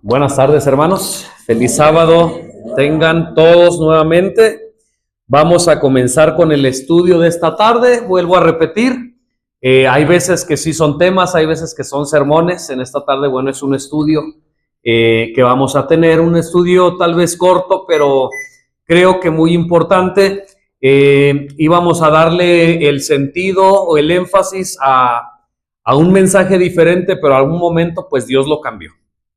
Buenas tardes, hermanos. Feliz sábado. Tengan todos nuevamente. Vamos a comenzar con el estudio de esta tarde. Vuelvo a repetir. Hay veces que sí son temas, hay veces que son sermones. En esta tarde, bueno, es un estudio que vamos a tener. Un estudio tal vez corto, pero creo que muy importante. Íbamos a darle el sentido o el énfasis a un mensaje diferente, pero a algún momento, pues Dios lo cambió,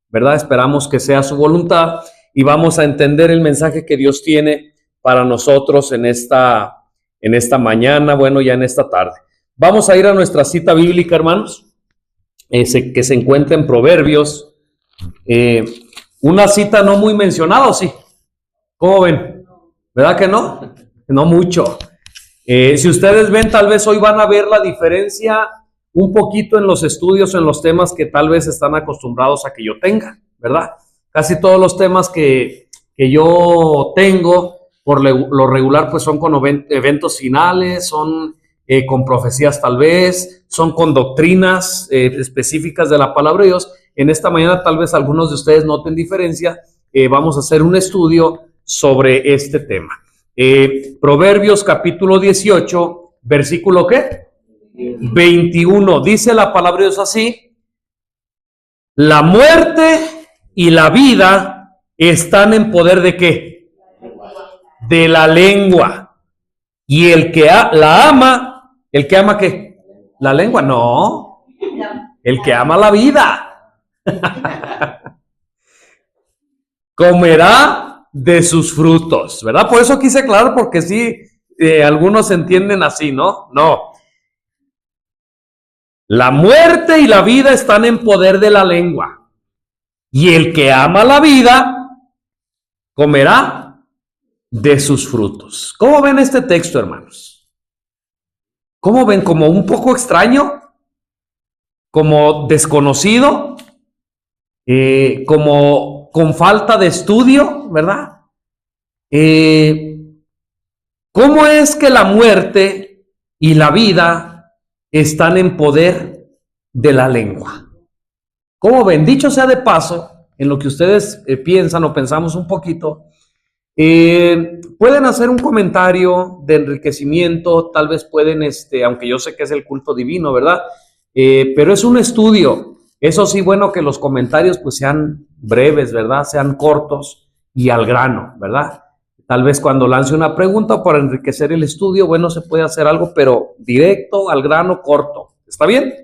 ¿verdad? Esperamos que sea su voluntad y vamos a entender el mensaje que Dios tiene para nosotros en esta mañana, bueno, ya en esta tarde. Vamos a ir a nuestra cita bíblica, hermanos, que se encuentra en Proverbios. Una cita no muy mencionada, ¿o sí? ¿Cómo ven? ¿Verdad que no? No mucho. Si ustedes ven, tal vez hoy van a ver la diferencia un poquito en los estudios, en los temas que tal vez están acostumbrados a que yo tenga, ¿verdad? Casi todos los temas que yo tengo, por lo regular, pues son con eventos finales, son con profecías tal vez, son con doctrinas específicas de la palabra de Dios. En esta mañana tal vez algunos de ustedes noten diferencia. Vamos a hacer un estudio sobre este tema. Proverbios capítulo 18, versículo ¿qué? 21, dice la palabra de Dios así: la muerte y la vida están en poder ¿de qué? De la lengua. Y el que la ama, ¿el que ama qué? La lengua, no. El que ama la vida comerá de sus frutos, ¿verdad? Por eso quise aclarar, porque sí, algunos entienden así, ¿no? No. La muerte y la vida están en poder de la lengua, y el que ama la vida comerá de sus frutos. ¿Cómo ven este texto, hermanos? ¿Cómo ven? ¿Como un poco extraño? ¿Como desconocido? ¿Como con falta de estudio? ¿Verdad? ¿Cómo es que la muerte y la vida están en poder de la lengua? ¿Cómo ven? Dicho sea de paso, en lo que ustedes piensan o pensamos un poquito, pueden hacer un comentario de enriquecimiento, tal vez pueden, aunque yo sé que es el culto divino, ¿verdad? Pero es un estudio. Eso sí, bueno, que los comentarios pues sean breves, ¿verdad? Sean cortos y al grano, ¿verdad? Tal vez cuando lance una pregunta para enriquecer el estudio, bueno, se puede hacer algo, pero directo, al grano, corto. ¿Está bien?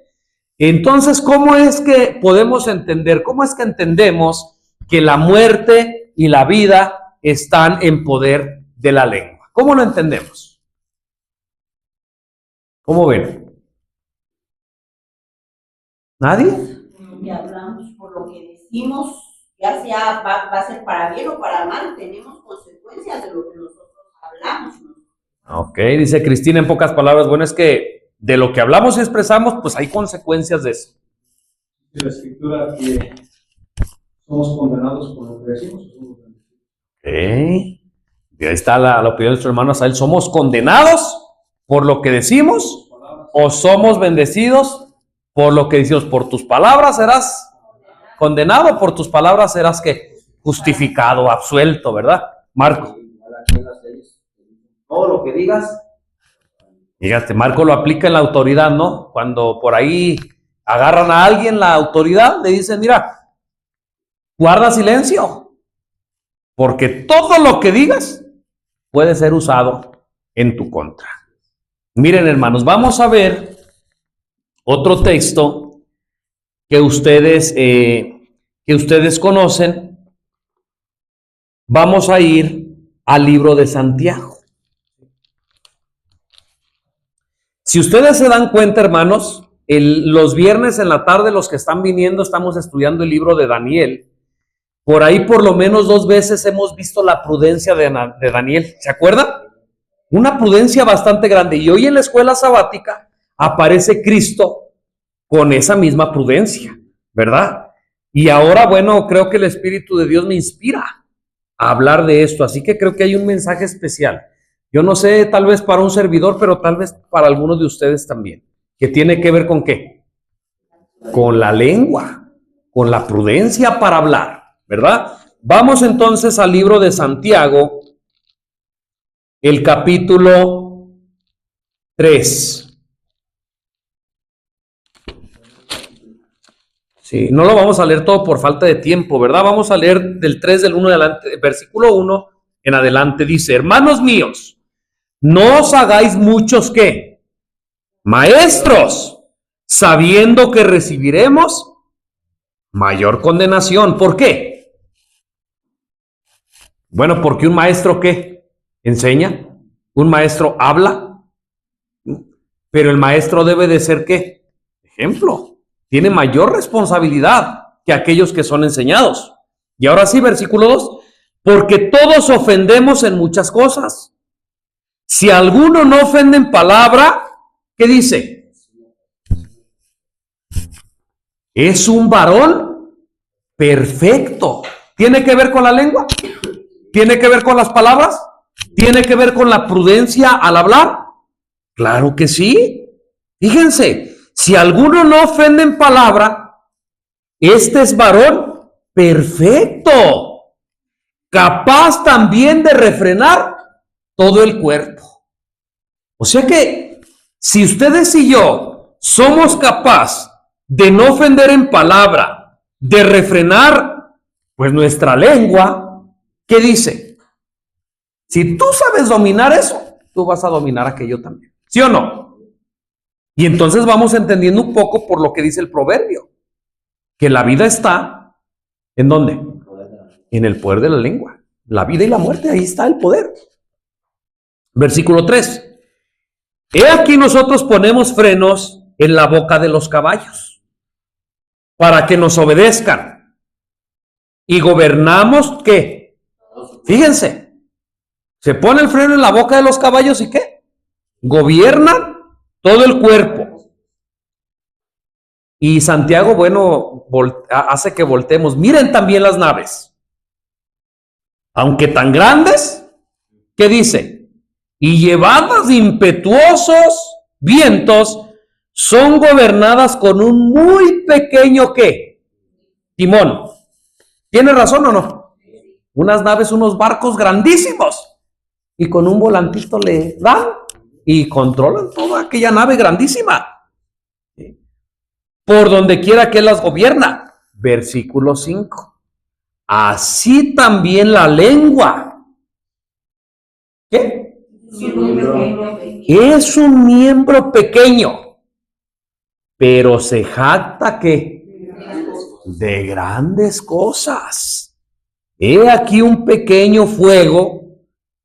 Entonces, ¿cómo es que podemos entender? ¿Cómo es que entendemos que la muerte y la vida están en poder de la lengua? ¿Cómo lo entendemos? ¿Cómo ven? ¿Nadie? Y hablamos por lo que decimos, ya sea va a ser para bien o para mal, tenemos consecuencias de lo que nosotros hablamos, ¿no? Ok, dice Cristina en pocas palabras, bueno, es que de lo que hablamos y expresamos, pues hay consecuencias de eso. De la escritura que somos condenados por lo que decimos. Y ahí está la opinión de nuestro hermano Asael. ¿Somos condenados por lo que decimos o somos bendecidos por lo que decimos? Por tus palabras serás condenado, por tus palabras serás ¿qué? Justificado, absuelto, ¿verdad? Marco. Todo lo que digas. Fíjate, Marco lo aplica en la autoridad, ¿no? Cuando por ahí agarran a alguien, la autoridad, le dicen, mira, guarda silencio, porque todo lo que digas puede ser usado en tu contra. Miren, hermanos, vamos a ver otro texto que ustedes conocen. Vamos a ir al libro de Santiago. Si ustedes se dan cuenta, hermanos, los viernes en la tarde, los que están viniendo, estamos estudiando el libro de Daniel. Por ahí por lo menos 2 veces hemos visto la prudencia de Daniel. ¿Se acuerdan? Una prudencia bastante grande. Y hoy en la escuela sabática aparece Cristo con esa misma prudencia, ¿verdad? Y ahora, bueno, creo que el Espíritu de Dios me inspira a hablar de esto. Así que creo que hay un mensaje especial. Yo no sé, tal vez para un servidor, pero tal vez para algunos de ustedes también. ¿Que tiene que ver con qué? Con la lengua, con la prudencia para hablar. ¿verdad? Vamos entonces al libro de Santiago, el capítulo 3. Sí, no lo vamos a leer todo por falta de tiempo, ¿verdad? Vamos a leer del 3 del 1 adelante, versículo 1 en adelante. Dice: hermanos míos, no os hagáis muchos ¿qué? Maestros, sabiendo que recibiremos mayor condenación. ¿Por qué? Bueno, porque un maestro ¿qué? Enseña, un maestro habla, pero el maestro debe de ser ¿qué? Ejemplo. Tiene mayor responsabilidad que aquellos que son enseñados. Y ahora sí, versículo 2, porque todos ofendemos en muchas cosas. Si alguno no ofende en palabra, ¿qué dice? Es un varón perfecto. ¿Tiene que ver con la lengua? ¿Tiene que ver con las palabras? ¿Tiene que ver con la prudencia al hablar? Claro que sí. Fíjense, si alguno no ofende en palabra, este es varón perfecto, capaz también de refrenar todo el cuerpo. O sea que si ustedes y yo somos capaces de no ofender en palabra, de refrenar pues nuestra lengua, ¿qué dice? Si tú sabes dominar eso, tú vas a dominar aquello también. ¿Sí o no? Y entonces vamos entendiendo un poco por lo que dice el proverbio, que la vida está, ¿en dónde? En el poder de la lengua. La vida y la muerte, ahí está el poder. Versículo 3. He aquí nosotros ponemos frenos en la boca de los caballos, para que nos obedezcan. Y gobernamos, ¿qué? Fíjense, se pone el freno en la boca de los caballos y ¿qué? Gobiernan todo el cuerpo. Y Santiago, bueno, hace que voltemos. Miren también las naves, aunque tan grandes, ¿qué dice? Y llevadas de impetuosos vientos, son gobernadas con un muy pequeño ¿qué? Timón. ¿Tiene razón o no? Unas naves, unos barcos grandísimos, y con un volantito le dan y controlan toda aquella nave grandísima, por donde quiera que las gobierna. Versículo 5. Así también la lengua, ¿qué? Es un miembro pequeño, pero se jacta ¿qué? De grandes cosas. He aquí un pequeño fuego,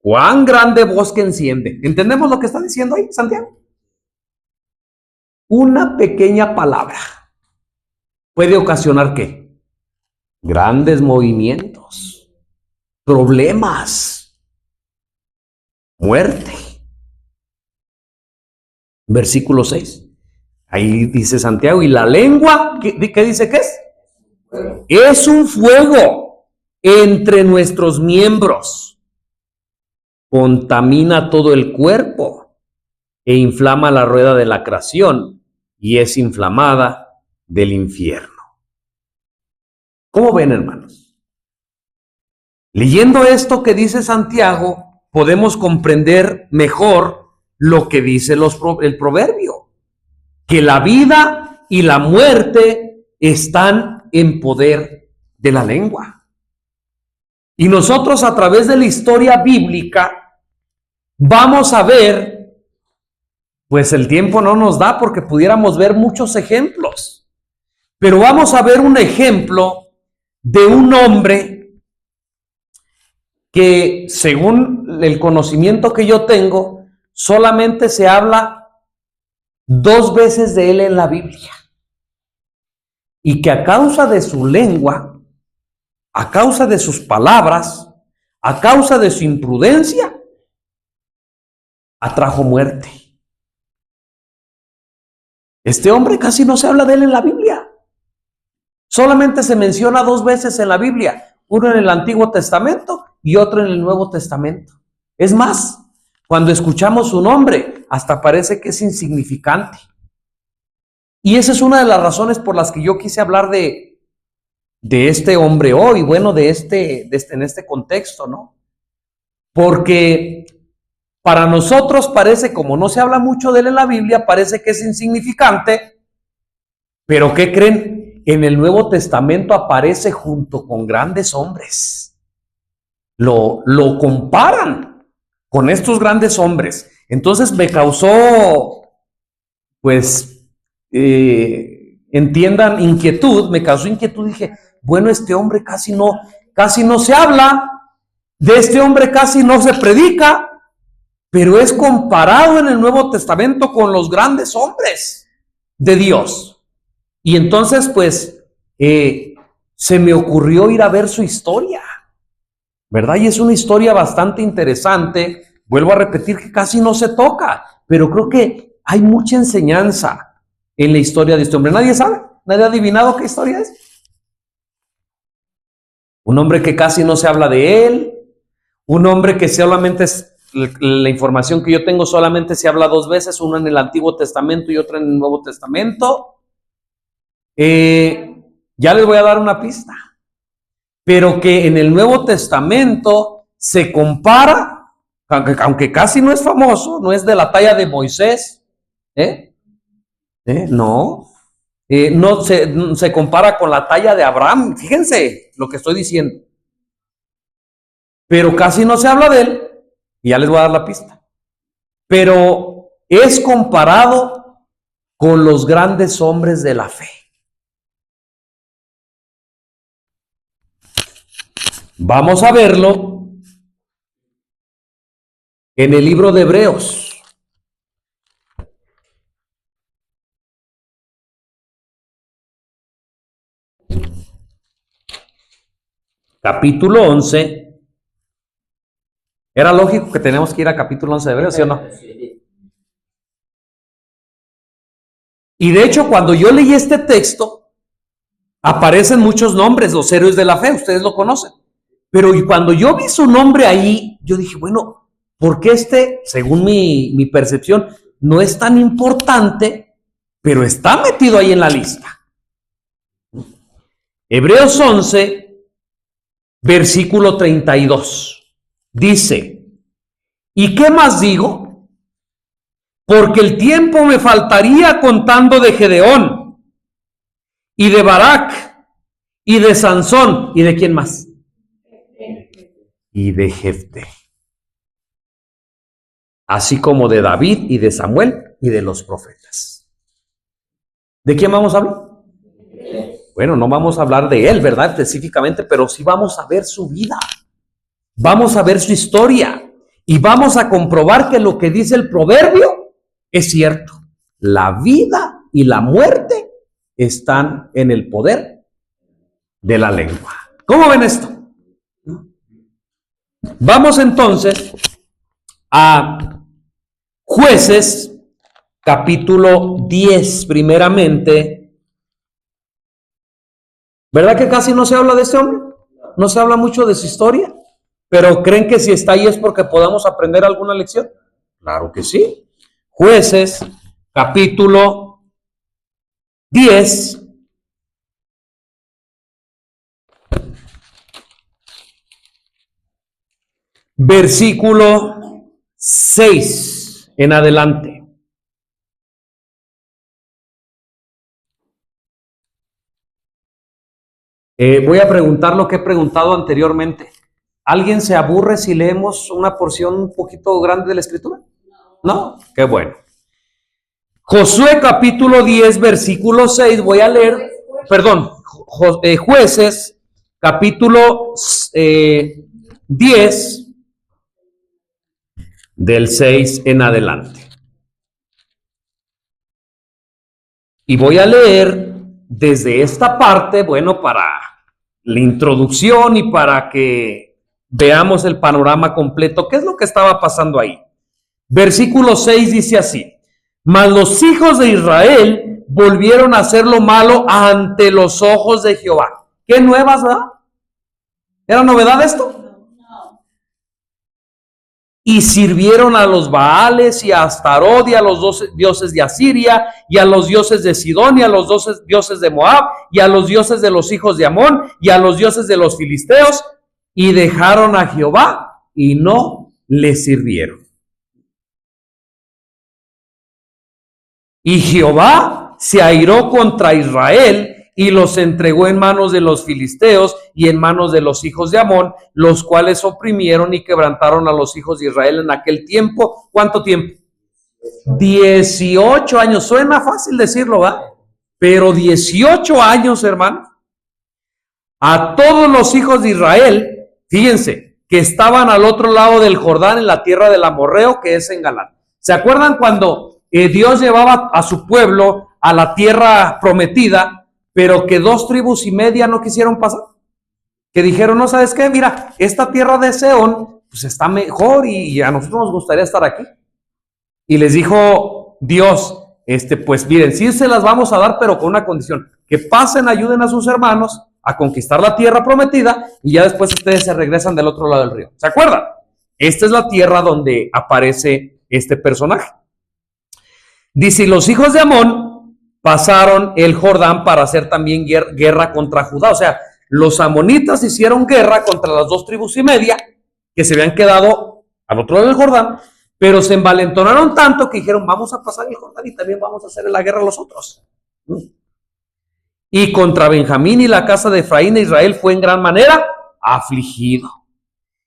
cuán grande bosque enciende. ¿Entendemos lo que está diciendo ahí, Santiago? Una pequeña palabra puede ocasionar ¿qué? Grandes movimientos, problemas, muerte. Versículo 6. Ahí dice Santiago, y la lengua, ¿qué dice que es? Es un fuego entre nuestros miembros. Contamina todo el cuerpo e inflama la rueda de la creación y es inflamada del infierno. ¿Cómo ven, hermanos? Leyendo esto que dice Santiago, podemos comprender mejor lo que dice el proverbio, que la vida y la muerte están en poder de la lengua. Y nosotros a través de la historia bíblica vamos a ver, pues el tiempo no nos da porque pudiéramos ver muchos ejemplos, pero vamos a ver un ejemplo de un hombre que, según el conocimiento que yo tengo, solamente se habla 2 veces de él en la Biblia, y que a causa de su lengua, a causa de sus palabras, a causa de su imprudencia, atrajo muerte. Este hombre casi no se habla de él en la Biblia. Solamente se menciona 2 veces en la Biblia, uno en el Antiguo Testamento y otro en el Nuevo Testamento. Es más, cuando escuchamos su nombre, hasta parece que es insignificante. Y esa es una de las razones por las que yo quise hablar de de este hombre hoy, bueno, en este contexto, ¿no? Porque para nosotros parece, como no se habla mucho de él en la Biblia, parece que es insignificante, pero ¿qué creen? En el Nuevo Testamento aparece junto con grandes hombres. Lo comparan con estos grandes hombres. Entonces me causó, pues, entiendan, inquietud, me causó inquietud. Dije, bueno, este hombre casi no se habla, de este hombre casi no se predica, pero es comparado en el Nuevo Testamento con los grandes hombres de Dios. Y entonces, pues, se me ocurrió ir a ver su historia, ¿verdad? Y es una historia bastante interesante. Vuelvo a repetir que casi no se toca, pero creo que hay mucha enseñanza en la historia de este hombre. ¿Nadie sabe? ¿Nadie ha adivinado qué historia es? Un hombre que casi no se habla de él, un hombre que solamente es, la información que yo tengo solamente se habla dos veces, una en el Antiguo Testamento y otra en el Nuevo Testamento. Ya les voy a dar una pista, pero que en el Nuevo Testamento se compara, aunque casi no es famoso, no es de la talla de Moisés, no, no se compara con la talla de Abraham. Fíjense lo que estoy diciendo, pero casi no se habla de él, y ya les voy a dar la pista, pero es comparado con los grandes hombres de la fe. Vamos a verlo en el libro de Hebreos. Capítulo 11. Era lógico que tenemos que ir a capítulo 11 de Hebreos, ¿sí o no? Y de hecho, cuando yo leí este texto, aparecen muchos nombres, los héroes de la fe, ustedes lo conocen. Pero cuando yo vi su nombre ahí, yo dije, bueno, ¿por qué según mi percepción, no es tan importante, pero está metido ahí en la lista? Hebreos 11, versículo 32. Dice, ¿y qué más digo? Porque el tiempo me faltaría contando de Gedeón, y de Barak, y de Sansón, ¿y de quién más? Y de Jefté. Así como de David y de Samuel y de los profetas. ¿De quién vamos a hablar? Bueno, no vamos a hablar de él, ¿verdad? Específicamente, pero sí vamos a ver su vida. Vamos a ver su historia. Y vamos a comprobar que lo que dice el proverbio es cierto. La vida y la muerte están en el poder de la lengua. ¿Cómo ven esto? Vamos entonces a Jueces, capítulo 10, primeramente. ¿Verdad que casi no se habla de este hombre? No se habla mucho de su historia, pero ¿creen que si está ahí es porque podamos aprender alguna lección? Claro que sí. Jueces, capítulo 10. Versículo 6 en adelante. Voy a preguntar lo que he preguntado anteriormente. ¿Alguien se aburre si leemos una porción un poquito grande de la Escritura? ¿No? Qué bueno. Josué capítulo 10, versículo 6. Voy a leer, perdón, Jueces capítulo 10, del 6 en adelante. Y voy a leer desde esta parte, bueno, para la introducción y para que veamos el panorama completo. ¿Qué es lo que estaba pasando ahí? Versículo 6 dice así: mas los hijos de Israel volvieron a hacer lo malo ante los ojos de Jehová. ¿Qué nuevas, verdad? ¿Era novedad esto? y sirvieron a los Baales y a Astarot y a los dioses de Asiria y a los dioses de Sidón y a los dioses de Moab y a los dioses de los hijos de Amón y a los dioses de los filisteos, y dejaron a Jehová y no le sirvieron. Y Jehová se airó contra Israel y los entregó en manos de los filisteos y en manos de los hijos de Amón, los cuales oprimieron y quebrantaron a los hijos de Israel en aquel tiempo. ¿Cuánto tiempo? 18 años. Suena fácil decirlo, ¿verdad? Pero 18 años, hermano. A todos los hijos de Israel, fíjense, que estaban al otro lado del Jordán, en la tierra del amorreo, que es en Galaad. ¿Se acuerdan cuando Dios llevaba a su pueblo a la tierra prometida, pero que 2 tribus y media no quisieron pasar? Que dijeron, no, ¿sabes qué? Mira, esta tierra de Seón, pues está mejor y a nosotros nos gustaría estar aquí. Y les dijo Dios, pues miren, sí se las vamos a dar, pero con una condición, que pasen, ayuden a sus hermanos a conquistar la tierra prometida, y ya después ustedes se regresan del otro lado del río. ¿Se acuerdan? Esta es la tierra donde aparece este personaje. Dice, y los hijos de Amón pasaron el Jordán para hacer también guerra contra Judá. O sea, los amonitas hicieron guerra contra las 2 tribus y media que se habían quedado al otro lado del Jordán, pero se envalentonaron tanto que dijeron, vamos a pasar el Jordán y también vamos a hacer la guerra a los otros. Y contra Benjamín y la casa de Efraín e Israel fue en gran manera afligido.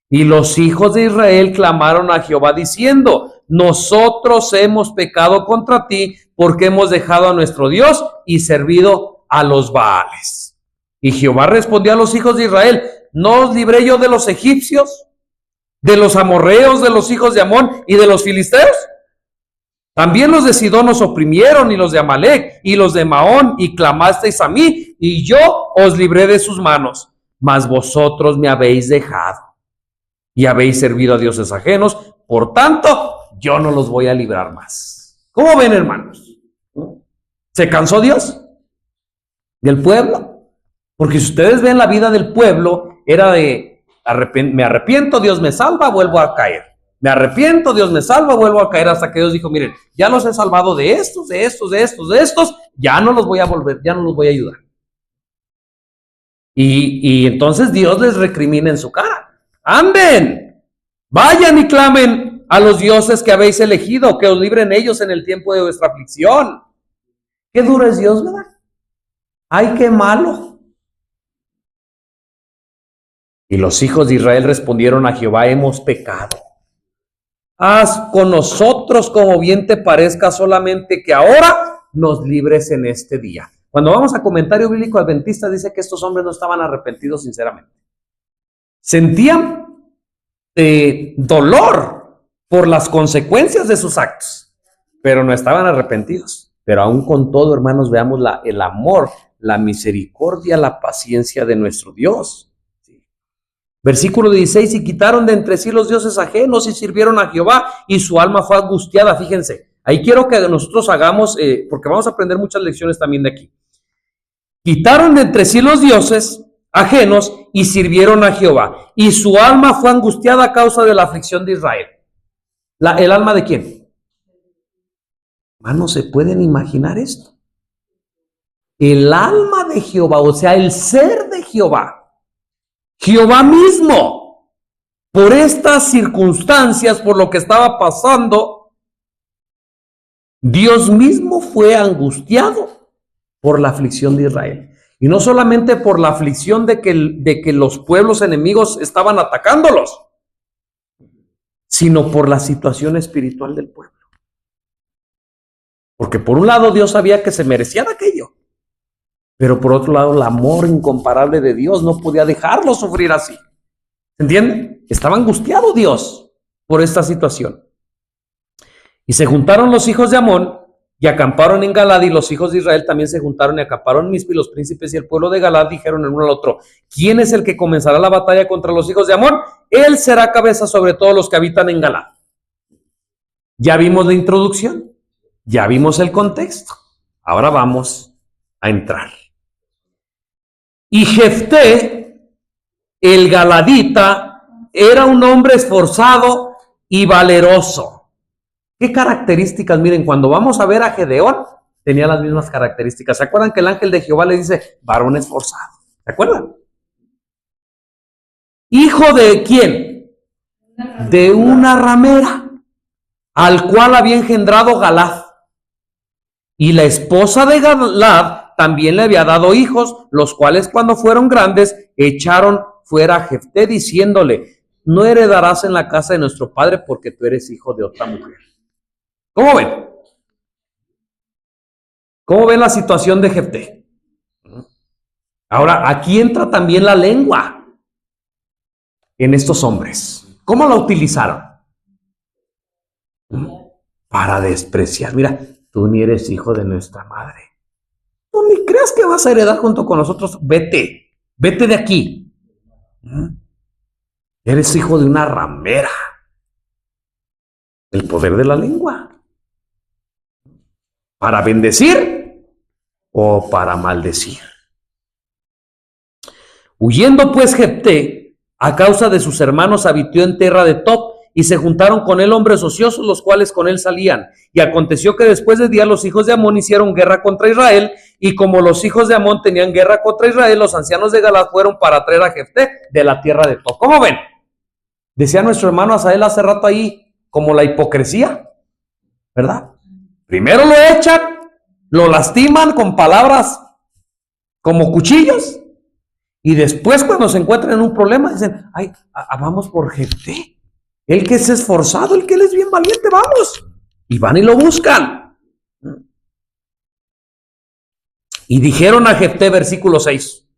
Y los hijos de Israel clamaron a Jehová diciendo, nosotros hemos pecado contra ti porque hemos dejado a nuestro Dios y servido a los Baales. Y Jehová respondió a los hijos de Israel, ¿no os libré yo de los egipcios, de los amorreos, de los hijos de Amón y de los filisteos? También los de Sidón os oprimieron, y los de Amalec, y los de Maón, y clamasteis a mí, y yo os libré de sus manos. Mas vosotros me habéis dejado, y habéis servido a dioses ajenos, por tanto, yo no los voy a librar más. ¿Cómo ven, hermanos? ¿Se cansó Dios del pueblo? Porque si ustedes ven la vida del pueblo, era de, me arrepiento, Dios me salva, vuelvo a caer. Me arrepiento, Dios me salva, vuelvo a caer, hasta que Dios dijo, miren, ya los he salvado de estos, ya no los voy a volver, ya no los voy a ayudar. Y entonces Dios les recrimina en su cara. Anden, vayan y clamen a los dioses que habéis elegido, que os libren ellos en el tiempo de vuestra aflicción. Qué duro es Dios, ¿verdad? Ay, qué malo. Y los hijos de Israel respondieron a Jehová, hemos pecado. Haz con nosotros como bien te parezca, solamente que ahora nos libres en este día. Cuando vamos a Comentario Bíblico Adventista, dice que estos hombres no estaban arrepentidos sinceramente. Sentían dolor por las consecuencias de sus actos, pero no estaban arrepentidos. Pero aún con todo, hermanos, veamos el amor, la misericordia, la paciencia de nuestro Dios. Versículo 16, y quitaron de entre sí los dioses ajenos y sirvieron a Jehová, y su alma fue angustiada. Fíjense, ahí quiero que nosotros hagamos, porque vamos a aprender muchas lecciones también de aquí. Quitaron de entre sí los dioses ajenos y sirvieron a Jehová, y su alma fue angustiada a causa de la aflicción de Israel. ¿El alma de quién? Hermanos, ¿se pueden imaginar esto? El alma de Jehová, o sea, el ser de Jehová. Jehová mismo, por estas circunstancias, por lo que estaba pasando, Dios mismo fue angustiado por la aflicción de Israel. Y no solamente por la aflicción de que los pueblos enemigos estaban atacándolos, sino por la situación espiritual del pueblo. Porque por un lado Dios sabía que se merecían aquello, pero por otro lado el amor incomparable de Dios no podía dejarlo sufrir así. ¿Se entiende? Estaba angustiado Dios por esta situación. Y se juntaron los hijos de Amón y acamparon en Galaad, y los hijos de Israel también se juntaron y acamparon en Mizpa, y los príncipes y el pueblo de Galaad dijeron el uno al otro, ¿quién es el que comenzará la batalla contra los hijos de Amón? Él será cabeza sobre todos los que habitan en Galaad. Ya vimos la introducción, ya vimos el contexto. Ahora vamos a entrar. Y Jefté, el galadita, era un hombre esforzado y valeroso. ¿Qué características? Miren, cuando vamos a ver a Gedeón, tenía las mismas características. ¿Se acuerdan que el ángel de Jehová le dice, varón esforzado? ¿Se acuerdan? ¿Hijo de quién? De una ramera, al cual había engendrado Galad. Y la esposa de Galad también le había dado hijos, los cuales cuando fueron grandes echaron fuera a Jefté, diciéndole, no heredarás en la casa de nuestro padre porque tú eres hijo de otra mujer. ¿Cómo ven? ¿Cómo ven la situación de Jefté? Ahora, aquí entra también la lengua en estos hombres. ¿Cómo la utilizaron? Para despreciar. Mira, tú ni eres hijo de nuestra madre. Tú ni creas que vas a heredar junto con nosotros. Vete, vete de aquí. Eres hijo de una ramera. El poder de la lengua. ¿Para bendecir o para maldecir? Huyendo pues Jefté, a causa de sus hermanos, habitó en tierra de Tob, y se juntaron con él hombres ociosos, los cuales con él salían. Y aconteció que después de días los hijos de Amón hicieron guerra contra Israel, y como los hijos de Amón tenían guerra contra Israel, los ancianos de Galad fueron para traer a Jefté de la tierra de Tob. ¿Cómo ven? Decía nuestro hermano Asael hace rato ahí, como la hipocresía, ¿verdad? Primero lo echan, lo lastiman con palabras como cuchillos, y después cuando se encuentran en un problema dicen, ay, vamos por Jefté, el que es esforzado, el que él es bien valiente, vamos. Y van y lo buscan. Y dijeron a Jefté, versículo 6,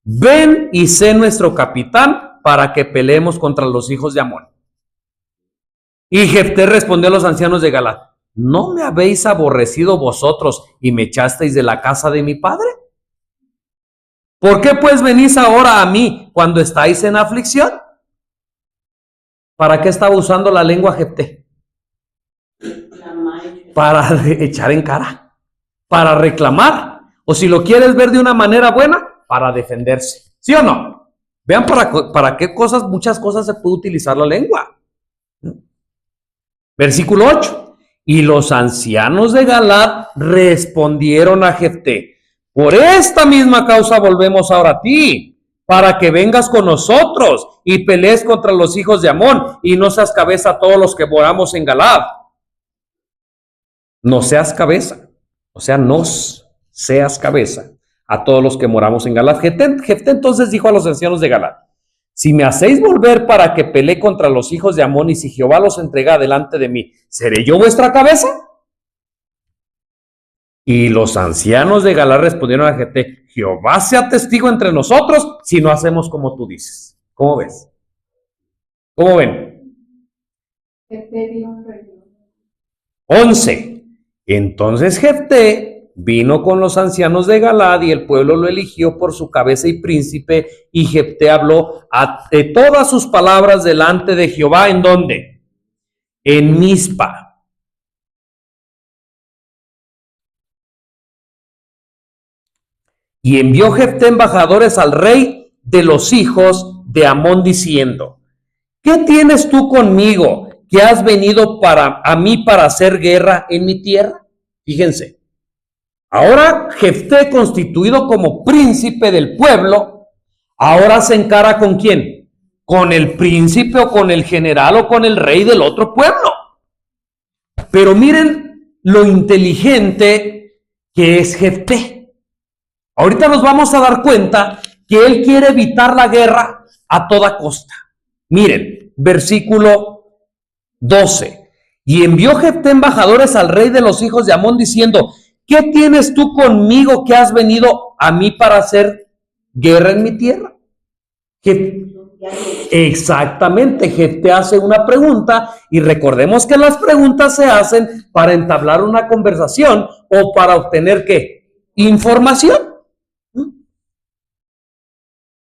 ven y sé nuestro capitán para que peleemos contra los hijos de Amón. Y Jefté respondió a los ancianos de Galad, ¿no me habéis aborrecido vosotros y me echasteis de la casa de mi padre? ¿Por qué pues venís ahora a mí cuando estáis en aflicción? ¿Para qué estaba usando la lengua Jefté? Para echar en cara, para reclamar, o si lo quieres ver de una manera buena, para defenderse. ¿Sí o no? Vean para qué cosas, muchas cosas se puede utilizar la lengua. Versículo 8. Y los ancianos de Galad respondieron a Jefté, por esta misma causa volvemos ahora a ti, para que vengas con nosotros y pelees contra los hijos de Amón, y no seas cabeza a todos los que moramos en Galad. No seas cabeza, o sea, nos seas cabeza a todos los que moramos en Galad. Jefté entonces dijo a los ancianos de Galad, si me hacéis volver para que pelee contra los hijos de Amón, y si Jehová los entrega delante de mí, ¿seré yo vuestra cabeza? Y los ancianos de Galad respondieron a Jefté, Jehová sea testigo entre nosotros si no hacemos como tú dices. ¿Cómo ves? ¿Cómo ven? 11. Entonces Jefté vino con los ancianos de Galad, y el pueblo lo eligió por su cabeza y príncipe, y Jefté habló de todas sus palabras delante de Jehová. ¿En dónde? En Mizpa. Y envió Jefté embajadores al rey de los hijos de Amón, diciendo, ¿qué tienes tú conmigo, que has venido a mí para hacer guerra en mi tierra? Fíjense, ahora Jefté, constituido como príncipe del pueblo, ahora se encara ¿con quién? Con el príncipe o con el general o con el rey del otro pueblo. Pero miren lo inteligente que es Jefté. Ahorita nos vamos a dar cuenta que él quiere evitar la guerra a toda costa. Miren, versículo 12. Y envió Jefté embajadores al rey de los hijos de Amón, diciendo, ¿qué tienes tú conmigo, que has venido a mí para hacer guerra en mi tierra? Exactamente, Jefté hace una pregunta, y recordemos que las preguntas se hacen para entablar una conversación o para obtener ¿qué? Información.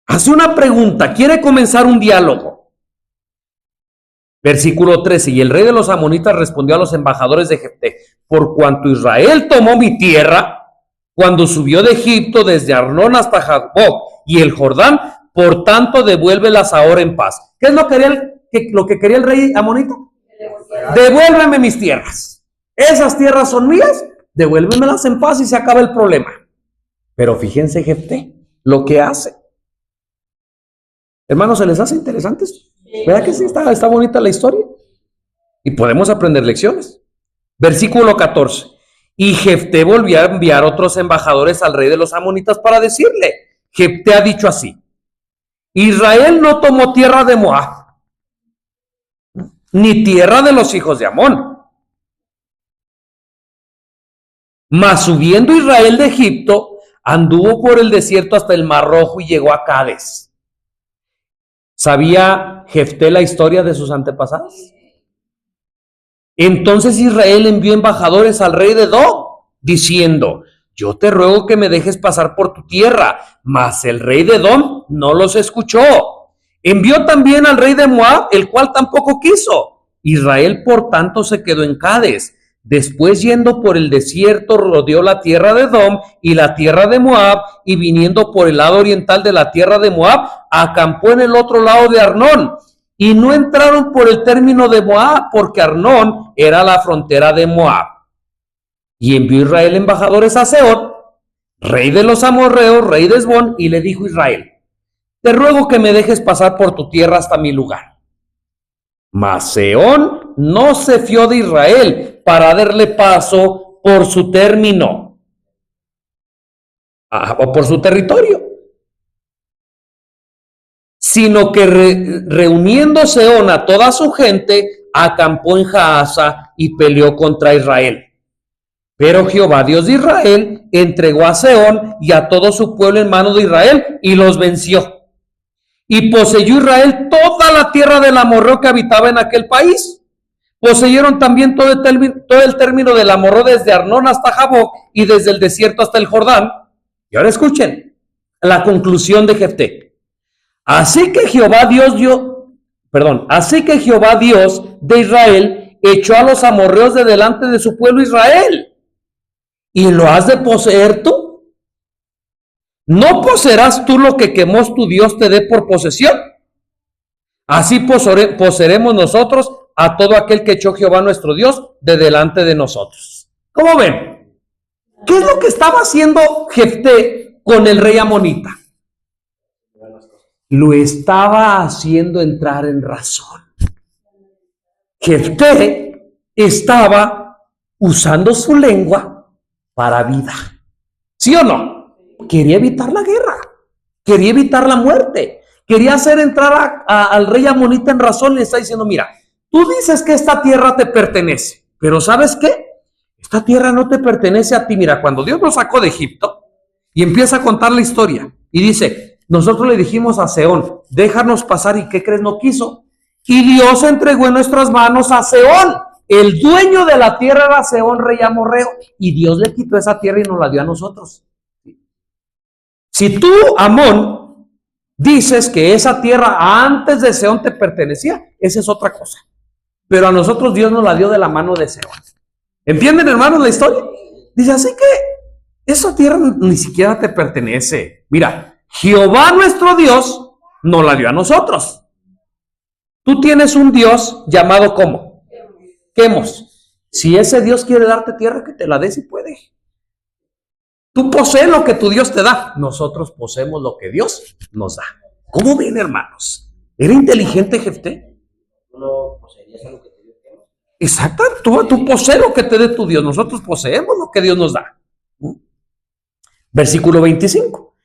Hace una pregunta, quiere comenzar un diálogo. Versículo 13, y el rey de los amonitas respondió a los embajadores de Jefté, por cuanto Israel tomó mi tierra, cuando subió de Egipto desde Arnón hasta Jaboc y el Jordán, por tanto devuélvelas ahora en paz. ¿Qué es lo que quería el rey amonita? Devuélveme mis tierras. Esas tierras son mías, devuélvemelas en paz y se acaba el problema. Pero fíjense, Jefté, lo que hace. Hermanos, ¿se les hace interesante esto? ¿Verdad que sí? Está bonita la historia. Y podemos aprender lecciones. Versículo 14. Y Jefté volvió a enviar otros embajadores al rey de los amonitas para decirle: Jefté ha dicho así: Israel no tomó tierra de Moab, ni tierra de los hijos de Amón. Mas subiendo Israel de Egipto, anduvo por el desierto hasta el Mar Rojo y llegó a Cades. ¿Sabía Jefté la historia de sus antepasados? Entonces Israel envió embajadores al rey de Edom, diciendo: yo te ruego que me dejes pasar por tu tierra. Mas el rey de Edom no los escuchó. Envió también al rey de Moab, el cual tampoco quiso. Israel, por tanto, se quedó en Cades. Después, yendo por el desierto, rodeó la tierra de Edom y la tierra de Moab, y viniendo por el lado oriental de la tierra de Moab, acampó en el otro lado de Arnón. Y no entraron por el término de Moab, porque Arnón era la frontera de Moab. Y envió Israel embajadores a Sehón, rey de los amorreos, rey de Hesbón, y le dijo Israel: te ruego que me dejes pasar por tu tierra hasta mi lugar. Mas Sehón no se fió de Israel para darle paso por su término, o por su territorio, sino que reuniendo Sehón a toda su gente, acampó en Jahaza y peleó contra Israel. Pero Jehová, Dios de Israel, entregó a Sehón y a todo su pueblo en mano de Israel y los venció. Y poseyó Israel toda la tierra del amorreo que habitaba en aquel país. Poseyeron también todo el término del amorreo desde Arnón hasta Jaboc y desde el desierto hasta el Jordán. Y ahora escuchen la conclusión de Jefté. Así que Jehová Dios de Israel echó a los amorreos de delante de su pueblo Israel. ¿Y lo has de poseer tú? ¿No poseerás tú lo que quemó tu Dios te dé por posesión? Así poseeremos nosotros a todo aquel que echó Jehová nuestro Dios de delante de nosotros. ¿Cómo ven? ¿Qué es lo que estaba haciendo Jefté con el rey amonita? Lo estaba haciendo entrar en razón. Jefté estaba usando su lengua para vida. ¿Sí o no? Quería evitar la guerra, quería evitar la muerte, quería hacer entrar al rey amonita en razón. Le está diciendo: mira, tú dices que esta tierra te pertenece, pero ¿sabes qué? Esta tierra no te pertenece a ti. Mira, cuando Dios nos sacó de Egipto, y empieza a contar la historia, y dice: nosotros le dijimos a Sehón, déjanos pasar, ¿y qué crees? No quiso. Y Dios entregó en nuestras manos a Sehón. El dueño de la tierra era Sehón, rey amorreo, y Dios le quitó esa tierra y nos la dio a nosotros. Si tú, Amón, dices que esa tierra antes de Sehón te pertenecía, esa es otra cosa. Pero a nosotros Dios nos la dio de la mano de Sehón. ¿Entienden, hermanos, la historia? Dice: así que esa tierra ni siquiera te pertenece. Mira, Jehová nuestro Dios nos la dio a nosotros. Tú tienes un Dios llamado ¿cómo? Quemos. Si ese Dios quiere darte tierra, que te la dé si puede. Tú posees lo que tu Dios te da. Nosotros poseemos lo que Dios nos da. ¿Cómo ven, hermanos? ¿Era inteligente Jefté? No poseerías lo que te dio Dios. Exacto. Tú posees lo que te dé tu Dios. Nosotros poseemos lo que Dios nos da. Versículo 25.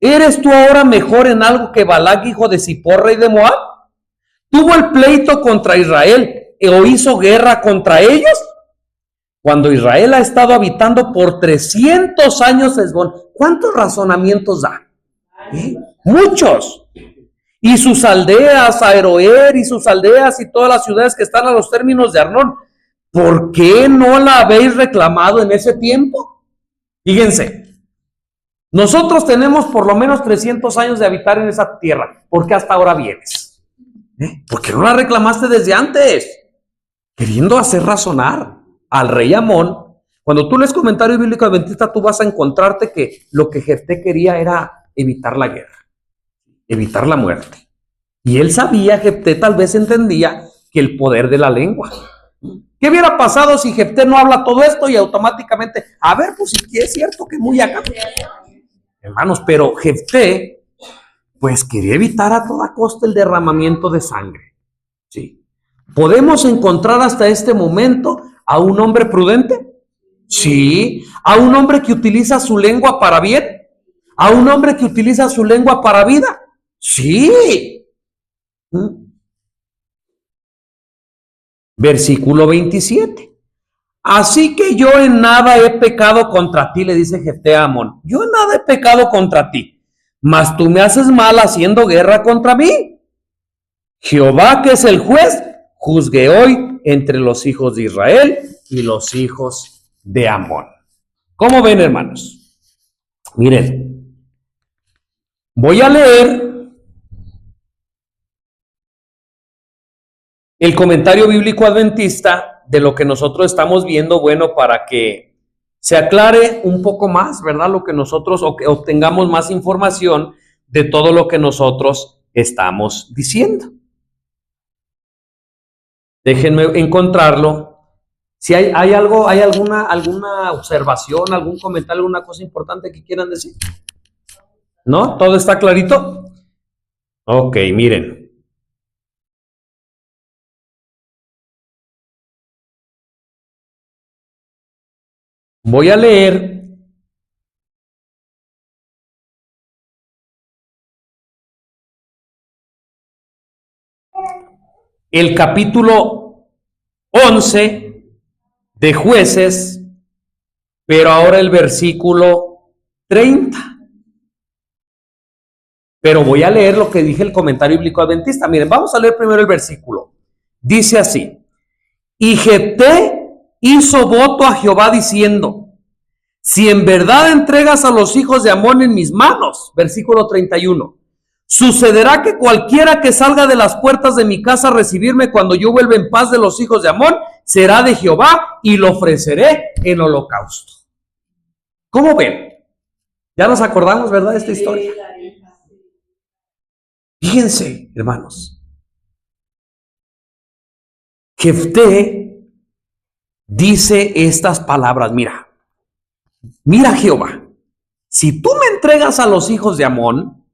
¿Eres tú ahora mejor en algo que Balac, hijo de Zippor, rey de Moab? ¿Tuvo el pleito contra Israel o hizo guerra contra ellos? Cuando Israel ha estado habitando por 300 años Hesbón. ¿Cuántos razonamientos da? Muchos. Y sus aldeas, Aroer y sus aldeas y todas las ciudades que están a los términos de Arnón. ¿Por qué no la habéis reclamado en ese tiempo? Fíjense, nosotros tenemos por lo menos 300 años de habitar en esa tierra. ¿Por qué hasta ahora vienes? ¿Por qué no la reclamaste desde antes? Queriendo hacer razonar al rey Amón. Cuando tú lees comentarios bíblicos adventistas, tú vas a encontrarte que lo que Jefté quería era evitar la guerra, evitar la muerte. Y él sabía, Jefté tal vez entendía, que el poder de la lengua. ¿Qué hubiera pasado si Jefté no habla todo esto y automáticamente, a ver, pues si es cierto que muy acá? Hermanos, pero Jefté, pues quería evitar a toda costa el derramamiento de sangre. Sí. ¿Podemos encontrar hasta este momento a un hombre prudente? Sí. ¿A un hombre que utiliza su lengua para bien? ¿A un hombre que utiliza su lengua para vida? Sí. Versículo 27. Así que yo en nada he pecado contra ti, le dice Jefté a Amón. Yo en nada he pecado contra ti, mas tú me haces mal haciendo guerra contra mí. Jehová, que es el juez, juzgue hoy entre los hijos de Israel y los hijos de Amón. ¿Cómo ven, hermanos? Miren, voy a leer el comentario bíblico adventista de lo que nosotros estamos viendo, bueno, para que se aclare un poco más, ¿verdad? Lo que nosotros, o que obtengamos más información de todo lo que nosotros estamos diciendo. Déjenme encontrarlo. Si hay algo, hay alguna observación, algún comentario, alguna cosa importante que quieran decir. ¿No? ¿Todo está clarito? Ok, miren. Voy a leer el capítulo 11 de Jueces, pero ahora el versículo 30. Pero voy a leer lo que dije el comentario bíblico adventista. Miren, vamos a leer primero el versículo. Dice así: y Jefté hizo voto a Jehová diciendo: si en verdad entregas a los hijos de Amón en mis manos, versículo 31, sucederá que cualquiera que salga de las puertas de mi casa a recibirme cuando yo vuelva en paz de los hijos de Amón, será de Jehová y lo ofreceré en holocausto. ¿Cómo ven? Ya nos acordamos, ¿verdad?, de esta historia. Fíjense, hermanos. Jefté dice estas palabras: mira Jehová, si tú me entregas a los hijos de Amón,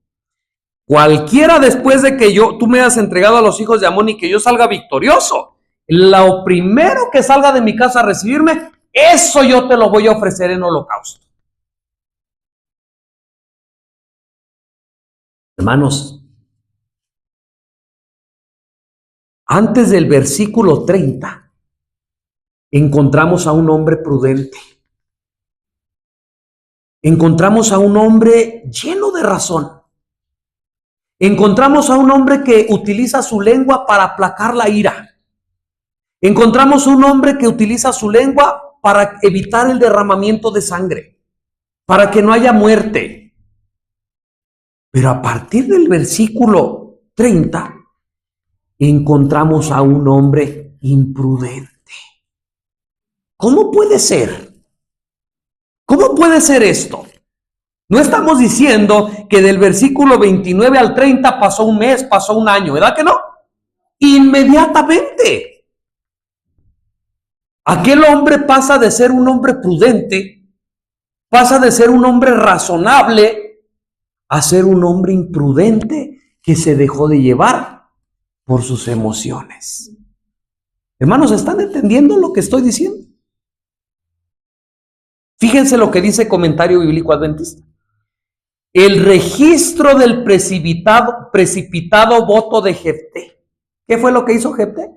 cualquiera después de que tú me hayas entregado a los hijos de Amón y que yo salga victorioso, lo primero que salga de mi casa a recibirme, eso yo te lo voy a ofrecer en holocausto. Hermanos, antes del versículo 30, encontramos a un hombre prudente. Encontramos a un hombre lleno de razón. Encontramos a un hombre que utiliza su lengua para aplacar la ira. Encontramos a un hombre que utiliza su lengua para evitar el derramamiento de sangre, para que no haya muerte. Pero a partir del versículo 30, encontramos a un hombre imprudente. ¿Cómo puede ser? ¿Cómo puede ser esto? No estamos diciendo que del versículo 29 al 30 pasó un mes, pasó un año, ¿verdad que no? Inmediatamente. Aquel hombre pasa de ser un hombre prudente, pasa de ser un hombre razonable, a ser un hombre imprudente que se dejó de llevar por sus emociones. Hermanos, ¿están entendiendo lo que estoy diciendo? Fíjense lo que dice Comentario Bíblico Adventista. El registro del precipitado voto de Jefté. ¿Qué fue lo que hizo Jefté?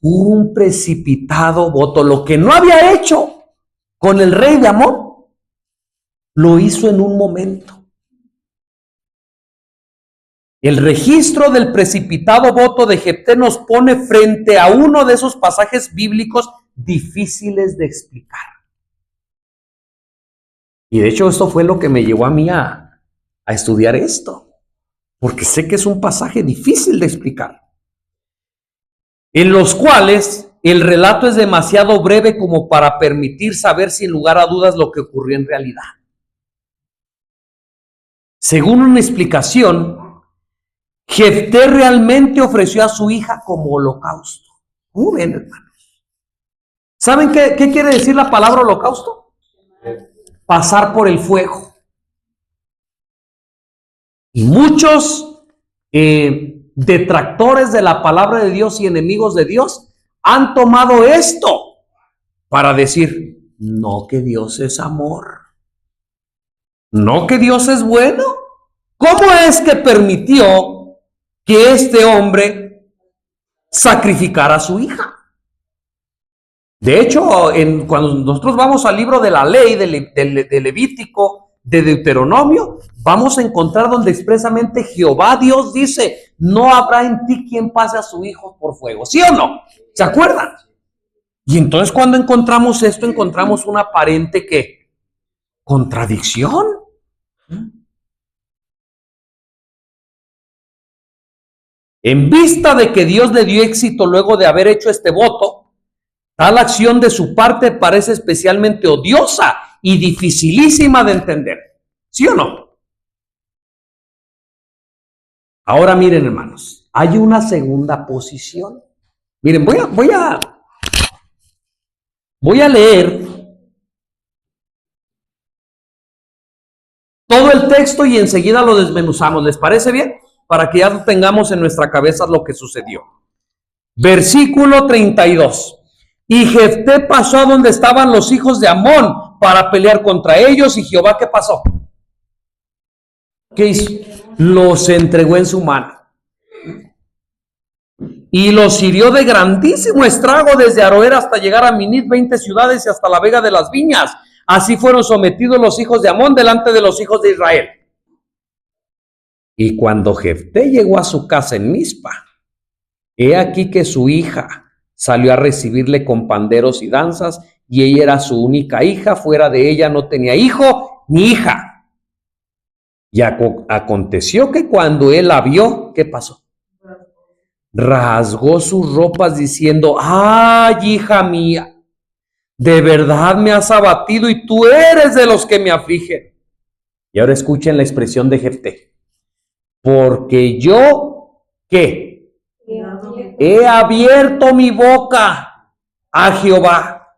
Un precipitado voto. Lo que no había hecho con el rey de Amón, lo hizo en un momento. El registro del precipitado voto de Jefté nos pone frente a uno de esos pasajes bíblicos difíciles de explicar. Y de hecho esto fue lo que me llevó a mí a estudiar esto, porque sé que es un pasaje difícil de explicar, en los cuales el relato es demasiado breve como para permitir saber sin lugar a dudas lo que ocurrió en realidad. Según una explicación, Jefté realmente ofreció a su hija como holocausto. Muy bien, hermanos. ¿Saben qué quiere decir la palabra holocausto? Pasar por el fuego. Y muchos detractores de la palabra de Dios y enemigos de Dios han tomado esto para decir, no, que Dios es amor, no, que Dios es bueno. ¿Cómo es que permitió que este hombre sacrificara a su hija? De hecho, cuando nosotros vamos al libro de la ley, de Levítico, de Deuteronomio, vamos a encontrar donde expresamente Jehová Dios dice, no habrá en ti quien pase a su hijo por fuego. ¿Sí o no? ¿Se acuerdan? Y entonces cuando encontramos esto, encontramos una aparente ¿qué? Contradicción. En vista de que Dios le dio éxito luego de haber hecho este voto, tal acción de su parte parece especialmente odiosa y dificilísima de entender. ¿Sí o no? Ahora miren, hermanos, hay una segunda posición. Miren, voy a leer todo el texto y enseguida lo desmenuzamos. ¿Les parece bien? Para que ya tengamos en nuestra cabeza lo que sucedió. Versículo 32. Y Jefté pasó a donde estaban los hijos de Amón para pelear contra ellos. ¿Y Jehová qué pasó? ¿Qué hizo? Los entregó en su mano. Y los hirió de grandísimo estrago desde Aroer hasta llegar a Minit, 20 ciudades y hasta la Vega de las Viñas. Así fueron sometidos los hijos de Amón delante de los hijos de Israel. Y cuando Jefté llegó a su casa en Mizpa, he aquí que su hija salió a recibirle con panderos y danzas, y ella era su única hija, fuera de ella no tenía hijo ni hija. Y aconteció que cuando él la vio, ¿qué pasó? Rasgó sus ropas diciendo, ¡ay, hija mía! De verdad me has abatido y tú eres de los que me afligen. Y ahora escuchen la expresión de Jefté. Porque yo, ¿qué? He abierto mi boca a Jehová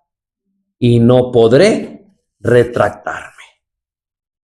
y no podré retractarme.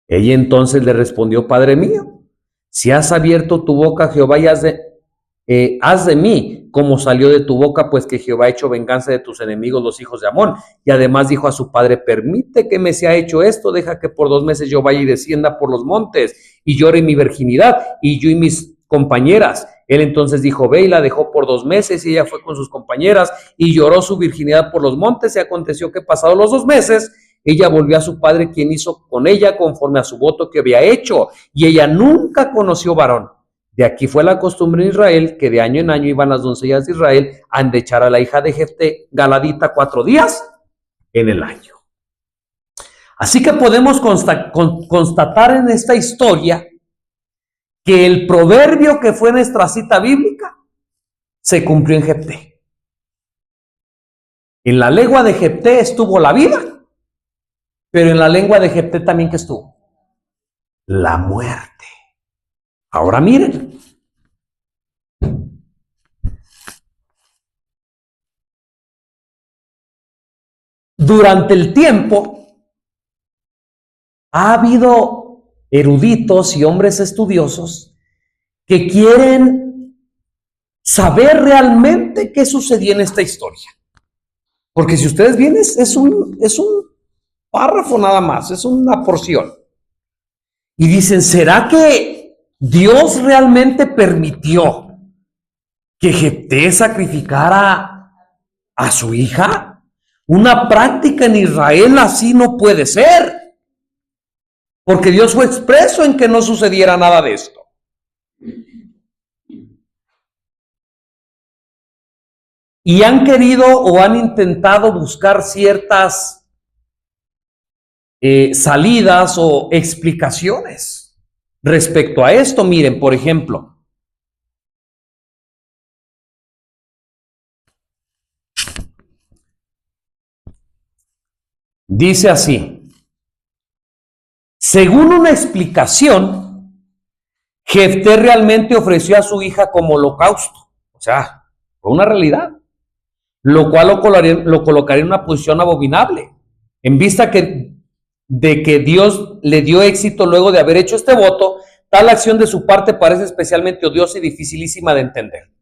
Ella entonces le respondió, Padre mío, si has abierto tu boca a Jehová y haz de mí como salió de tu boca, pues que Jehová ha hecho venganza de tus enemigos, los hijos de Amón. Y además dijo a su padre, permite que me sea hecho esto, deja que por 2 meses yo vaya y descienda por los montes y llore mi virginidad, y yo y mis compañeras. Él entonces dijo, ve, y la dejó por 2 meses, y ella fue con sus compañeras y lloró su virginidad por los montes. Y aconteció que pasados los 2 meses, ella volvió a su padre, quien hizo con ella conforme a su voto que había hecho, y ella nunca conoció varón. De aquí fue la costumbre en Israel, que de año en año iban las doncellas de Israel a endechar a la hija de Jefté, galadita, 4 días en el año. Así que podemos constatar en esta historia que el proverbio que fue nuestra cita bíblica se cumplió en Jefté. En la lengua de Jefté estuvo la vida, pero en la lengua de Jefté también ¿qué estuvo? La muerte. Ahora miren. Durante el tiempo ha habido eruditos y hombres estudiosos que quieren saber realmente qué sucedió en esta historia. Porque si ustedes ven, es un párrafo nada más, es una porción. Y dicen, ¿será que Dios realmente permitió que Jefté sacrificara a su hija? Una práctica en Israel así no puede ser. Porque Dios fue expreso en que no sucediera nada de esto. Y han querido o han intentado buscar ciertas salidas o explicaciones respecto a esto. Miren, por ejemplo, dice así, según una explicación, Jefté realmente ofreció a su hija como holocausto. O sea, fue una realidad. Lo cual lo colocaría en una posición abominable. En vista de que Dios le dio éxito luego de haber hecho este voto, tal acción de su parte parece especialmente odiosa y dificilísima de entender.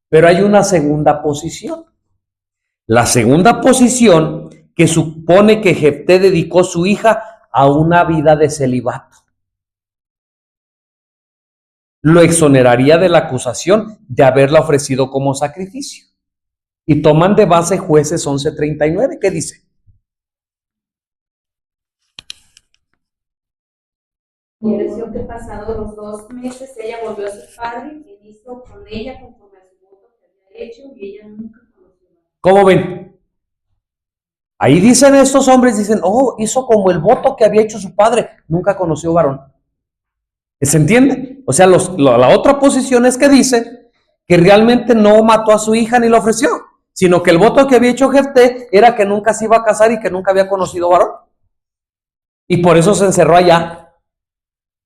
Pero hay una segunda posición. La segunda posición que supone que Jefté dedicó su hija a una vida de celibato. Lo exoneraría de la acusación de haberla ofrecido como sacrificio. Y toman de base Jueces 11:39. ¿Qué dice? Aconteció que pasados los 2 meses ella volvió a su padre y hizo con ella conforme a su voto que había hecho, y ella nunca conoció. ¿Cómo ven? Ahí dicen estos hombres, dicen, oh, hizo como el voto que había hecho su padre, nunca conoció varón. ¿Se entiende? O sea, la otra posición es que dice que realmente no mató a su hija ni la ofreció, sino que el voto que había hecho Jefté era que nunca se iba a casar y que nunca había conocido varón. Y por eso se encerró allá.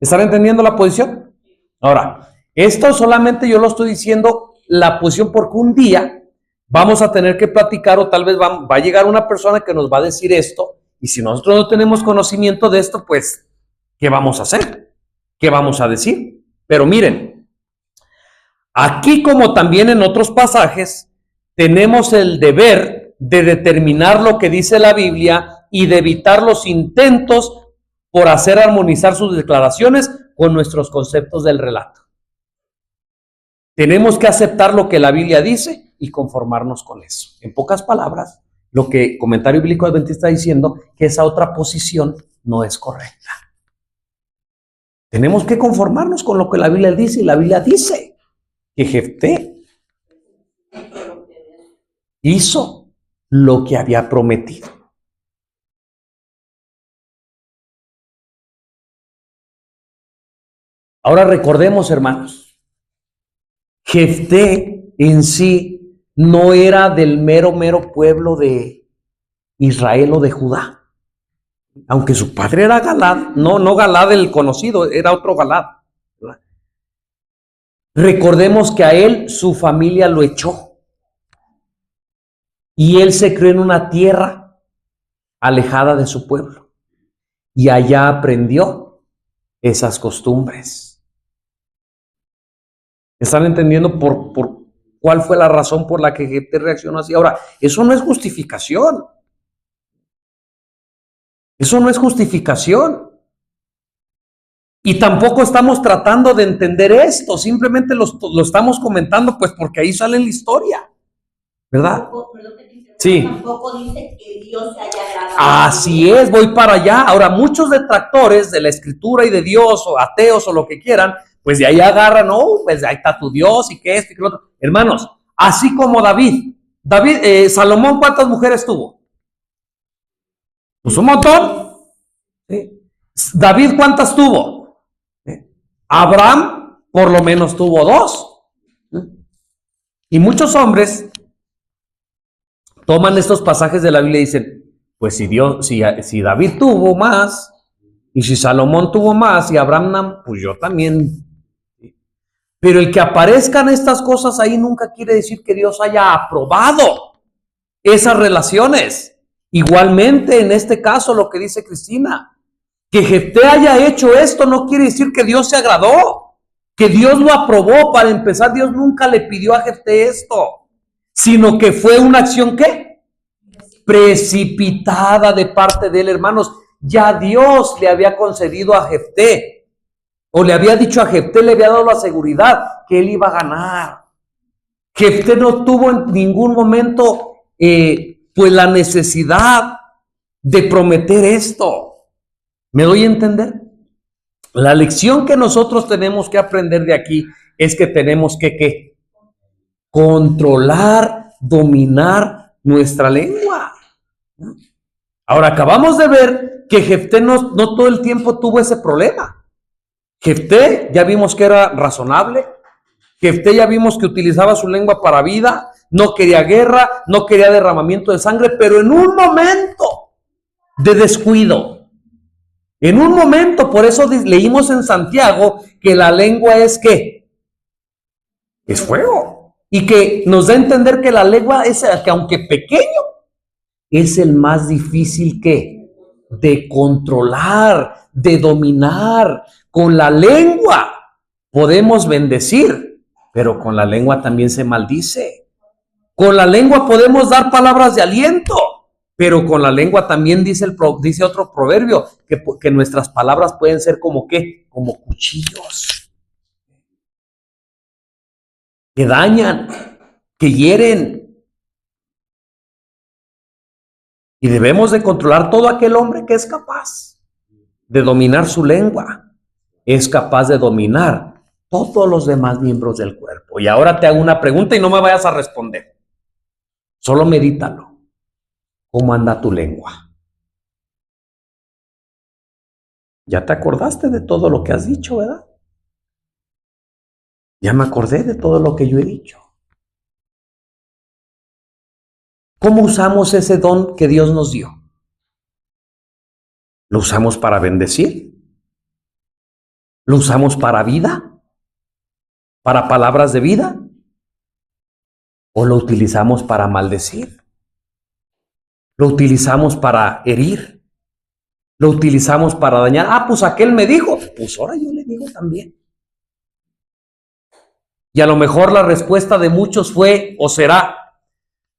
¿Están entendiendo la posición? Ahora, esto solamente yo lo estoy diciendo la posición porque un día vamos a tener que platicar, o tal vez va a llegar una persona que nos va a decir esto, y si nosotros no tenemos conocimiento de esto, pues, ¿qué vamos a hacer? ¿Qué vamos a decir? Pero miren, aquí como también en otros pasajes, tenemos el deber de determinar lo que dice la Biblia y de evitar los intentos por hacer armonizar sus declaraciones con nuestros conceptos del relato. Tenemos que aceptar lo que la Biblia dice y conformarnos con eso. En pocas palabras, lo que Comentario Bíblico Adventista está diciendo, que esa otra posición no es correcta. Tenemos que conformarnos con lo que la Biblia dice, y la Biblia dice que Jefté hizo lo que había prometido. Ahora recordemos, hermanos, Jefté en sí no era del mero pueblo de Israel o de Judá. Aunque su padre era Galad, no Galad el conocido, era otro Galad. Recordemos que a él su familia lo echó. Y él se crió en una tierra alejada de su pueblo. Y allá aprendió esas costumbres. ¿Están entendiendo por cuál fue la razón por la que Jefté reaccionó así? Ahora, eso no es justificación. Eso no es justificación. Y tampoco estamos tratando de entender esto. Simplemente lo estamos comentando pues porque ahí sale la historia. ¿Verdad? Sí. Tampoco dice que Dios se haya agradado. Así es, voy para allá. Ahora, muchos detractores de la Escritura y de Dios, o ateos o lo que quieran, pues de ahí agarran, pues ahí está tu Dios y que esto y que lo otro. Hermanos, así como David, Salomón, ¿cuántas mujeres tuvo? Pues un montón. ¿Sí? David, ¿cuántas tuvo? Abraham, por lo menos tuvo 2. Y muchos hombres toman estos pasajes de la Biblia y dicen, pues si David tuvo más, y si Salomón tuvo más, y Abraham, pues yo también. Pero el que aparezcan estas cosas ahí nunca quiere decir que Dios haya aprobado esas relaciones. Igualmente, en este caso, lo que dice Cristina, que Jefté haya hecho esto no quiere decir que Dios se agradó, que Dios lo aprobó. Para empezar, Dios nunca le pidió a Jefté esto, sino que fue una acción, ¿qué? Precipitada de parte de él, hermanos. Ya Dios le había concedido a Jefté, o le había dicho a Jefté, le había dado la seguridad que él iba a ganar. Jefté no tuvo en ningún momento pues la necesidad de prometer esto. ¿Me doy a entender? La lección que nosotros tenemos que aprender de aquí es que tenemos que ¿qué? Controlar, dominar nuestra lengua. Ahora acabamos de ver que Jefté no todo el tiempo tuvo ese problema. Jefté ya vimos que era razonable. Jefté ya vimos que utilizaba su lengua para vida. No quería guerra, no quería derramamiento de sangre, pero en un momento de descuido, En un momento, por eso leímos en Santiago que la lengua es ¿qué? Es fuego. Y que nos da a entender que la lengua es, que aunque pequeño, es el más difícil que de controlar, de dominar. Con la lengua podemos bendecir, pero con la lengua también se maldice. Con la lengua podemos dar palabras de aliento, pero con la lengua también dice otro proverbio, que nuestras palabras pueden ser como ¿qué? Como cuchillos. Que dañan, que hieren. Y debemos de controlar todo aquel hombre que es capaz de dominar su lengua. Es capaz de dominar todos los demás miembros del cuerpo. Y ahora te hago una pregunta y no me vayas a responder. Solo medítalo. ¿Cómo anda tu lengua? Ya te acordaste de todo lo que has dicho, ¿verdad? Ya me acordé de todo lo que yo he dicho. ¿Cómo usamos ese don que Dios nos dio? ¿Lo usamos para bendecir? ¿Lo usamos para vida? ¿Para palabras de vida? ¿O lo utilizamos para maldecir? ¿Lo utilizamos para herir? ¿Lo utilizamos para dañar? Ah, pues aquel me dijo, pues ahora yo le digo también. Y a lo mejor la respuesta de muchos fue o será,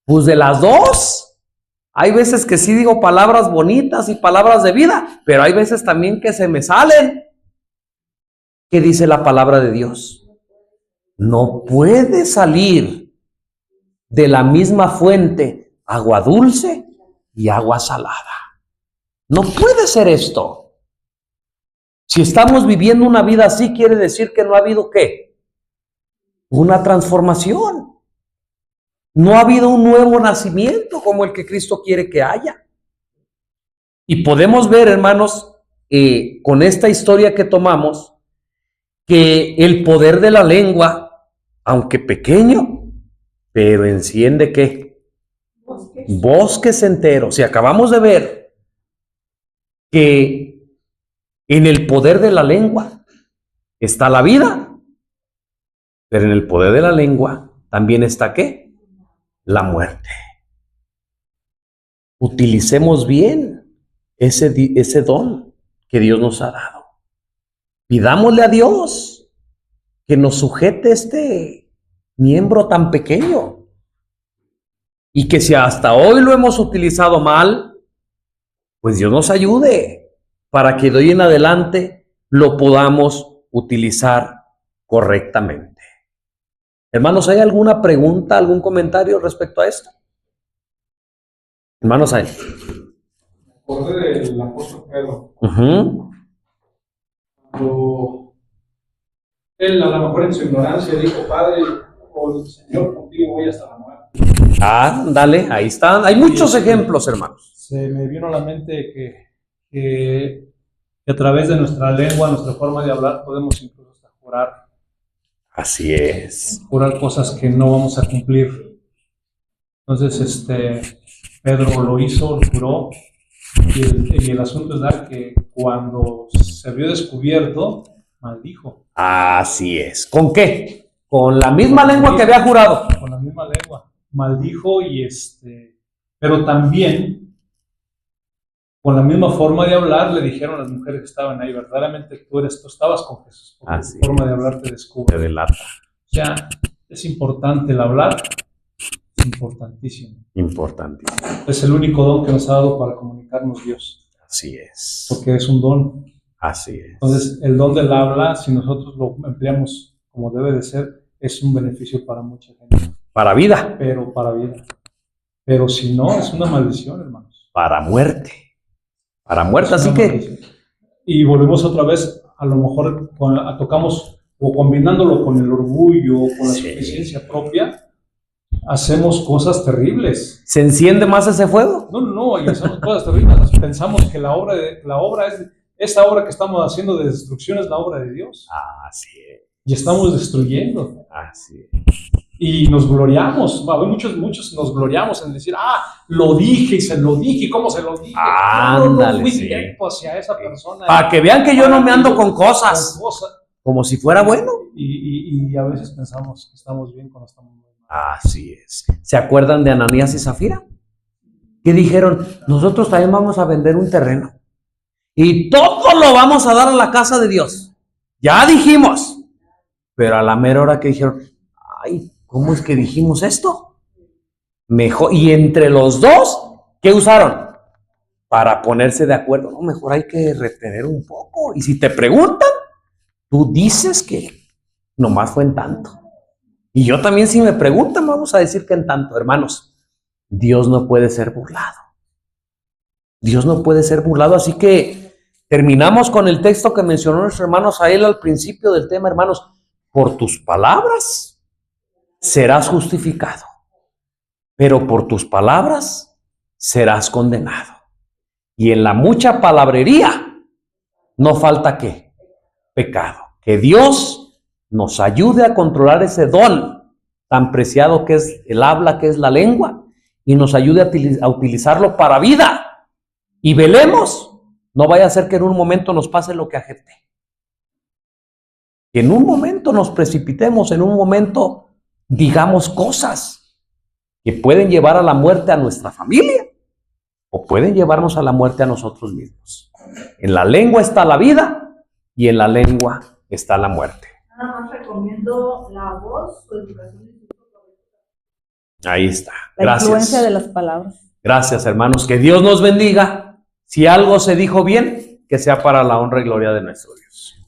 pues de las dos. Hay veces que sí digo palabras bonitas y palabras de vida, pero hay veces también que se me salen. ¿Qué dice la palabra de Dios? No puede salir de la misma fuente agua dulce y agua salada. No puede ser esto. Si estamos viviendo una vida así, quiere decir que no ha habido ¿qué? Una transformación. No ha habido un nuevo nacimiento como el que Cristo quiere que haya. Y podemos ver, hermanos, con esta historia que tomamos, que el poder de la lengua, aunque pequeño, pero enciende ¿qué? Bosques enteros. Y acabamos de ver que en el poder de la lengua está la vida, pero en el poder de la lengua también está ¿qué? La muerte. Utilicemos bien ese don que Dios nos ha dado. Pidámosle a Dios que nos sujete este miembro tan pequeño. Y que si hasta hoy lo hemos utilizado mal, pues Dios nos ayude para que de hoy en adelante lo podamos utilizar correctamente. Hermanos, ¿hay alguna pregunta, algún comentario respecto a esto? Hermanos, ¿hay? Me acordé del apóstol Pedro. Cuando él, a lo mejor en su ignorancia, dijo: Padre, o Señor, contigo voy hasta la muerte. Ah, dale, ahí están. Hay muchos ejemplos, hermanos. Se me vino a la mente que a través de nuestra lengua, nuestra forma de hablar, podemos incluso hasta jurar. Así es. Jurar cosas que no vamos a cumplir. Entonces, Pedro lo hizo, lo juró, y el asunto es dar que cuando se vio descubierto, maldijo. Así es. ¿Con qué? Con la misma lengua que había jurado. Con la misma lengua. Maldijo pero también con la misma forma de hablar le dijeron a las mujeres que estaban ahí: verdaderamente tú estabas con Jesús, porque tu forma de hablar te descubre. Te delata. O sea, es importante el hablar, es importantísimo. Importantísimo. Es el único don que nos ha dado para comunicarnos Dios. Así es. Porque es un don. Así es. Entonces, el don del habla, si nosotros lo empleamos como debe de ser, es un beneficio para mucha gente. Para vida. Pero para vida. Pero si no, es una maldición, hermanos. Para muerte. Para muerte, así que... Y volvemos otra vez, a lo mejor tocamos, o combinándolo con el orgullo, con la suficiencia propia, hacemos cosas terribles. ¿Se enciende más ese fuego? No, y hacemos cosas terribles. Pensamos que la obra es, esta obra que estamos haciendo de destrucción es la obra de Dios. Así es. Y estamos destruyendo. Así es. Y nos gloriamos, muchos nos gloriamos en decir, lo dije y se lo dije, ¿cómo se lo dije? Ándale, no fui sí. directo hacia esa persona. Para que vean que yo no me ando con cosas, Con cosas. como si fuera bueno. Y a veces pensamos que estamos bien cuando estamos muy mal. Así es. ¿Se acuerdan de Ananías y Zafira? Que dijeron, nosotros también vamos a vender un terreno y todo lo vamos a dar a la casa de Dios. Ya dijimos. Pero a la mera hora que dijeron, ay, ¿cómo es que dijimos esto? Mejor, y entre los dos, ¿qué usaron? Para ponerse de acuerdo. No, mejor hay que retener un poco. Y si te preguntan, tú dices que nomás fue en tanto. Y yo también, si me preguntan, vamos a decir que en tanto. Hermanos, Dios no puede ser burlado. Dios no puede ser burlado. Así que terminamos con el texto que mencionó nuestro hermano Sael al principio del tema, hermanos. Por tus palabras serás justificado, pero por tus palabras serás condenado. Y en la mucha palabrería no falta ¿qué? Pecado. Que Dios nos ayude a controlar ese don tan preciado que es el habla, que es la lengua, y nos ayude a utilizarlo para vida. Y velemos, no vaya a ser que en un momento nos pase lo que a Jefté. Que en un momento nos precipitemos, en un momento digamos cosas que pueden llevar a la muerte a nuestra familia o pueden llevarnos a la muerte a nosotros mismos. En la lengua está la vida y en la lengua está la muerte. Nada más recomiendo La Voz, su educación. Ahí está. La Gracias. influencia de las palabras. Gracias, hermanos. Que Dios nos bendiga. Si algo se dijo bien, que sea para la honra y gloria de nuestro Dios.